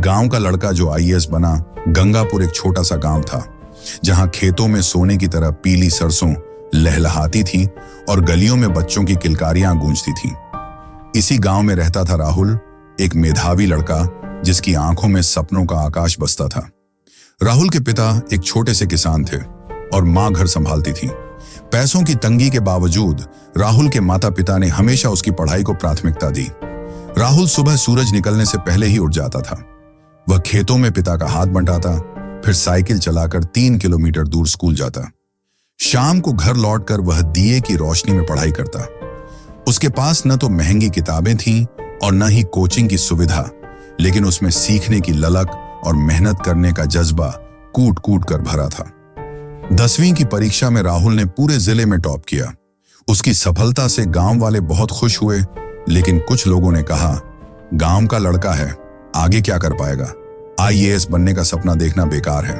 गांव का लड़का जो आईएएस बना। गंगापुर एक छोटा सा गांव था जहां खेतों में सोने की तरह पीली सरसों लहलहाती थी और गलियों में बच्चों की किलकारियां गूंजती थीं। इसी गांव में रहता था राहुल, एक मेधावी लड़का जिसकी आंखों में सपनों का आकाश बसता था। राहुल के पिता एक छोटे से किसान थे और मां घर संभालती थी। पैसों की तंगी के बावजूद राहुल के माता पिता ने हमेशा उसकी पढ़ाई को प्राथमिकता दी। राहुल सुबह सूरज निकलने से पहले ही उठ जाता था। वह खेतों में पिता का हाथ बंटाता, फिर साइकिल चलाकर 3 किलोमीटर दूर स्कूल जाता। शाम को घर लौटकर वह दिए की रोशनी में पढ़ाई करता। उसके पास न तो महंगी किताबें थीं और न ही कोचिंग की सुविधा, लेकिन उसमें सीखने की ललक और मेहनत करने का जज्बा कूट कूट कर भरा था। 10वीं की परीक्षा में राहुल ने पूरे जिले में टॉप किया। उसकी सफलता से गांव वाले बहुत खुश हुए, लेकिन कुछ लोगों ने कहा, गांव का लड़का है, आगे क्या कर पाएगा? आईएएस बनने का सपना देखना बेकार है।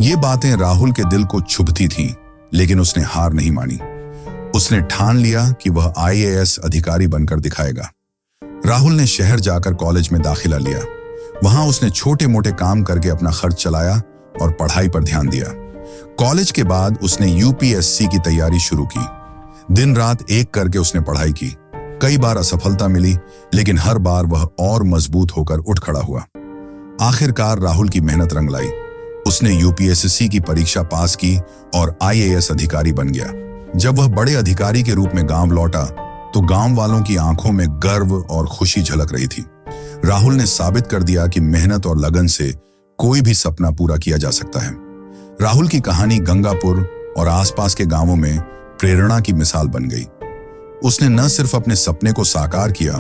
ये बातें राहुल के दिल को छुभती थीं, लेकिन उसने हार नहीं मानी। उसने ठान लिया कि वह आईएएस अधिकारी बनकर दिखाएगा। राहुल ने शहर जाकर कॉलेज में दाखिला लिया। वहां उसने छोटे मोटे काम करके अपना खर्च चलाया और पढ़ाई पर ध्यान दिया। कॉलेज के बाद उसने यूपीएससी की तैयारी शुरू की। दिन रात एक करके उसने पढ़ाई की। कई बार असफलता मिली, लेकिन हर बार वह और मजबूत होकर उठ खड़ा हुआ। आखिरकार राहुल की मेहनत रंग लाई। उसने यूपीएससी की परीक्षा पास की और आईएएस अधिकारी बन गया। जब वह बड़े अधिकारी के रूप में गांव लौटा, तो गांव वालों की आंखों में गर्व और खुशी झलक रही थी। राहुल ने साबित कर दिया कि मेहनत और लगन से कोई भी सपना पूरा किया जा सकता है। राहुल की कहानी गंगापुर और आसपास के गांवों में प्रेरणा की मिसाल बन गई। उसने न सिर्फ अपने सपने को साकार किया,